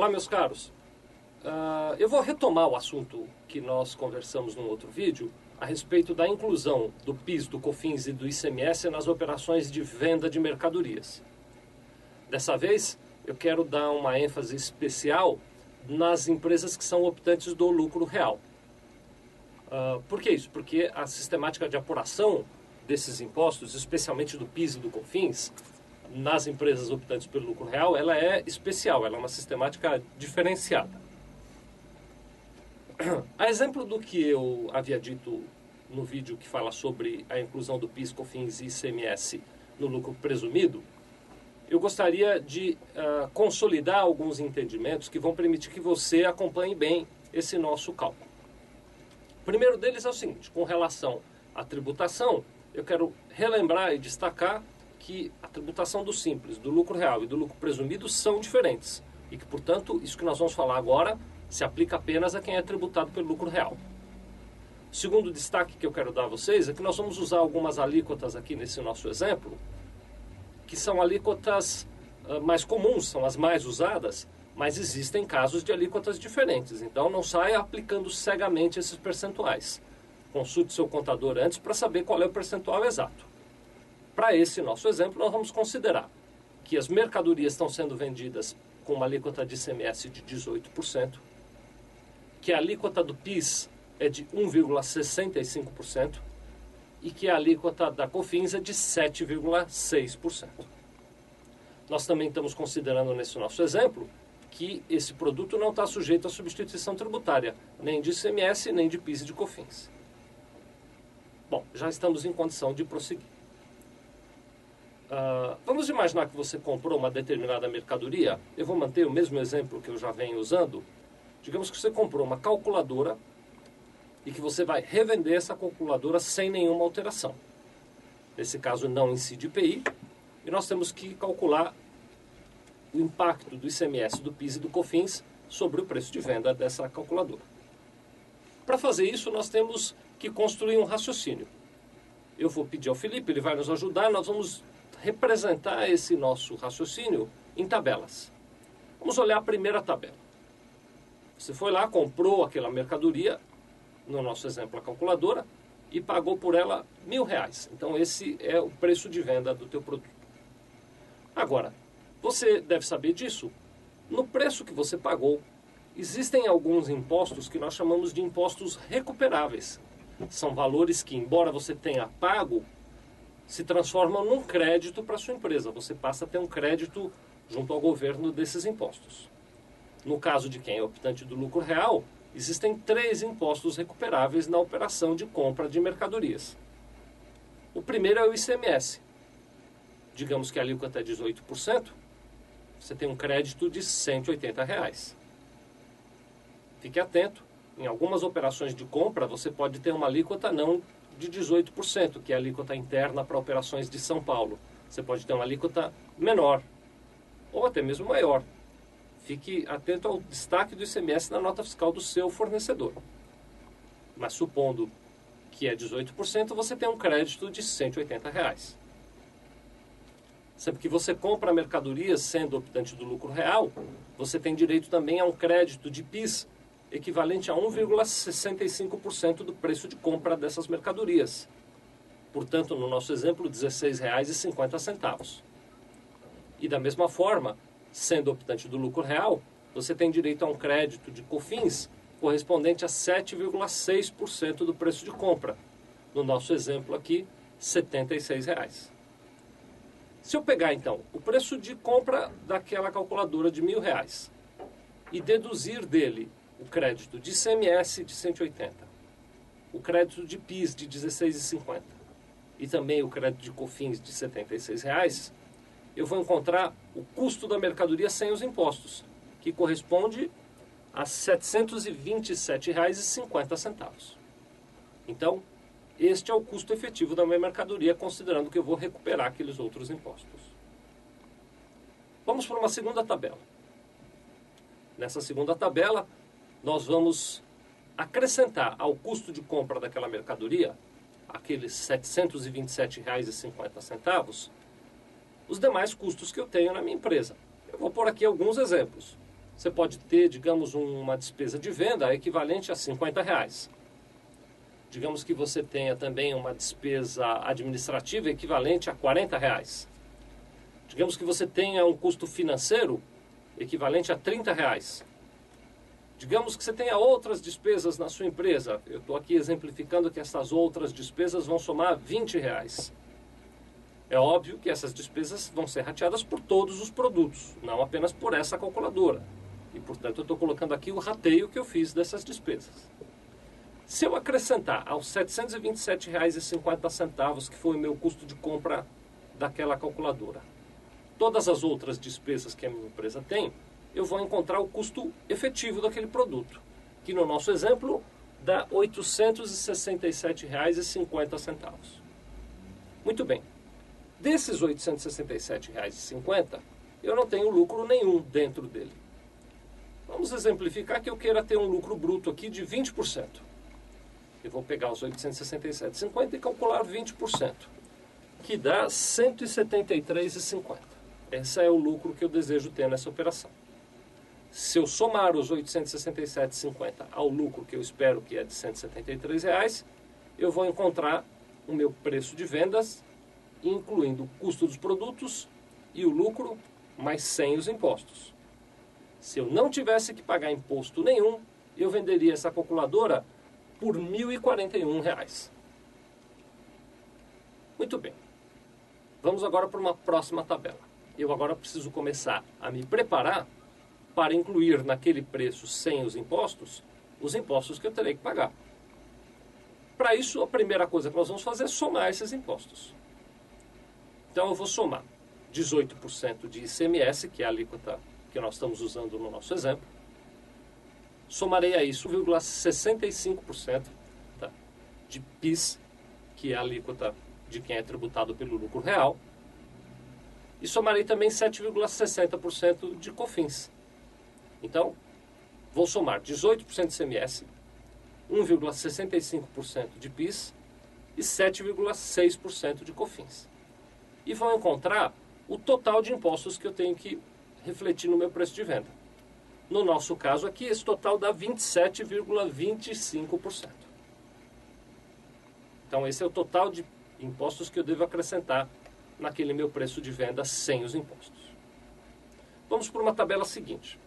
Olá, meus caros. Eu vou retomar o assunto que nós conversamos num outro vídeo a respeito da inclusão do PIS, do COFINS e do ICMS nas operações de venda de mercadorias. Dessa vez, eu quero dar uma ênfase especial nas empresas que são optantes do lucro real. Por que isso? Porque a sistemática de apuração desses impostos, especialmente do PIS e do COFINS, nas empresas optantes pelo lucro real, ela é especial, ela é uma sistemática diferenciada. A exemplo do que eu havia dito no vídeo que fala sobre a inclusão do PIS, COFINS e ICMS no lucro presumido, eu gostaria de consolidar alguns entendimentos que vão permitir que você acompanhe bem esse nosso cálculo. O primeiro deles é o seguinte: com relação à tributação, eu quero relembrar e destacar que a tributação do simples, do lucro real e do lucro presumido são diferentes e que, portanto, isso que nós vamos falar agora se aplica apenas a quem é tributado pelo lucro real. O segundo destaque que eu quero dar a vocês é que nós vamos usar algumas alíquotas aqui nesse nosso exemplo, que são alíquotas mais comuns, são as mais usadas, mas existem casos de alíquotas diferentes. Então não saia aplicando cegamente esses percentuais. Consulte seu contador antes para saber qual é o percentual exato. Para esse nosso exemplo, nós vamos considerar que as mercadorias estão sendo vendidas com uma alíquota de ICMS de 18%, que a alíquota do PIS é de 1,65% e que a alíquota da COFINS é de 7,6%. Nós também estamos considerando nesse nosso exemplo que esse produto não está sujeito à substituição tributária, nem de ICMS, nem de PIS e de COFINS. Bom, já estamos em condição de prosseguir. Vamos imaginar que você comprou uma determinada mercadoria. Eu vou manter o mesmo exemplo que eu já venho usando. Digamos que você comprou uma calculadora e que você vai revender essa calculadora sem nenhuma alteração. Nesse caso não incide IPI, e nós temos que calcular o impacto do ICMS, do PIS e do COFINS sobre o preço de venda dessa calculadora. Para fazer isso, nós temos que construir um raciocínio. Eu vou pedir ao Felipe, ele vai nos ajudar, nós vamos representar esse nosso raciocínio em tabelas. Vamos olhar a primeira tabela. Você foi lá, comprou aquela mercadoria, no nosso exemplo a calculadora, e pagou por ela R$1.000. Então esse é o preço de venda do teu produto. Agora, você deve saber disso. No preço que você pagou, existem alguns impostos que nós chamamos de impostos recuperáveis. São valores que, embora você tenha pago, se transformam num crédito para a sua empresa. Você passa a ter um crédito junto ao governo desses impostos. No caso de quem é optante do lucro real, existem 3 impostos recuperáveis na operação de compra de mercadorias. O primeiro é o ICMS. Digamos que a alíquota é 18%, você tem um crédito de R$180. Fique atento, em algumas operações de compra você pode ter uma alíquota não de 18%, que é a alíquota interna para operações de São Paulo. Você pode ter uma alíquota menor, ou até mesmo maior. Fique atento ao destaque do ICMS na nota fiscal do seu fornecedor. Mas supondo que é 18%, você tem um crédito de R$180. Sempre que você compra mercadorias sendo optante do lucro real, você tem direito também a um crédito de PIS equivalente a 1,65% do preço de compra dessas mercadorias. Portanto, no nosso exemplo, R$16,50. E da mesma forma, sendo optante do lucro real, você tem direito a um crédito de COFINS correspondente a 7,6% do preço de compra. No nosso exemplo aqui, R$76. Se eu pegar, então, o preço de compra daquela calculadora de R$1.000 e deduzir dele o crédito de ICMS de 180, o crédito de PIS de 16,50 e também o crédito de COFINS de R$76, eu vou encontrar o custo da mercadoria sem os impostos, que corresponde a R$ 727,50. Então, este é o custo efetivo da minha mercadoria, considerando que eu vou recuperar aqueles outros impostos. Vamos para uma segunda tabela. Nessa segunda tabela, nós vamos acrescentar ao custo de compra daquela mercadoria, aqueles R$ 727,50, os demais custos que eu tenho na minha empresa. Eu vou pôr aqui alguns exemplos. você pode ter, digamos, uma despesa de venda equivalente a R$50. Digamos que você tenha também uma despesa administrativa equivalente a R$40. Digamos que você tenha um custo financeiro equivalente a R$30. Digamos que você tenha outras despesas na sua empresa. Eu estou aqui exemplificando que essas outras despesas vão somar R$20. É óbvio que essas despesas vão ser rateadas por todos os produtos, não apenas por essa calculadora. E, portanto, eu estou colocando aqui o rateio que eu fiz dessas despesas. Se eu acrescentar aos R$ 727,50, que foi o meu custo de compra daquela calculadora, todas as outras despesas que a minha empresa tem, eu vou encontrar o custo efetivo daquele produto, que no nosso exemplo dá R$ 867,50. Muito bem. Desses R$ 867,50, eu não tenho lucro nenhum dentro dele. Vamos exemplificar que eu queira ter um lucro bruto aqui de 20%. Eu vou pegar os 867,50 e calcular 20%, que dá R$ 173,50. Esse é o lucro que eu desejo ter nessa operação. Se eu somar os 867,50 ao lucro que eu espero que é de R$ 173, eu vou encontrar o meu preço de vendas, incluindo o custo dos produtos e o lucro, mas sem os impostos. Se eu não tivesse que pagar imposto nenhum, eu venderia essa calculadora por R$ 1.041. Muito bem. Vamos agora para uma próxima tabela. Eu agora preciso começar a me preparar para incluir naquele preço sem os impostos que eu terei que pagar. Para isso, a primeira coisa que nós vamos fazer é somar esses impostos. Então, eu vou somar 18% de ICMS, que é a alíquota que nós estamos usando no nosso exemplo. Somarei a isso 1,65% de PIS, que é a alíquota de quem é tributado pelo lucro real. E somarei também 7,60% de COFINS. Então, vou somar 18% de ICMS, 1,65% de PIS e 7,6% de COFINS. E vou encontrar o total de impostos que eu tenho que refletir no meu preço de venda. No nosso caso aqui, esse total dá 27,25%. Então, esse é o total de impostos que eu devo acrescentar naquele meu preço de venda sem os impostos. Vamos para uma tabela seguinte.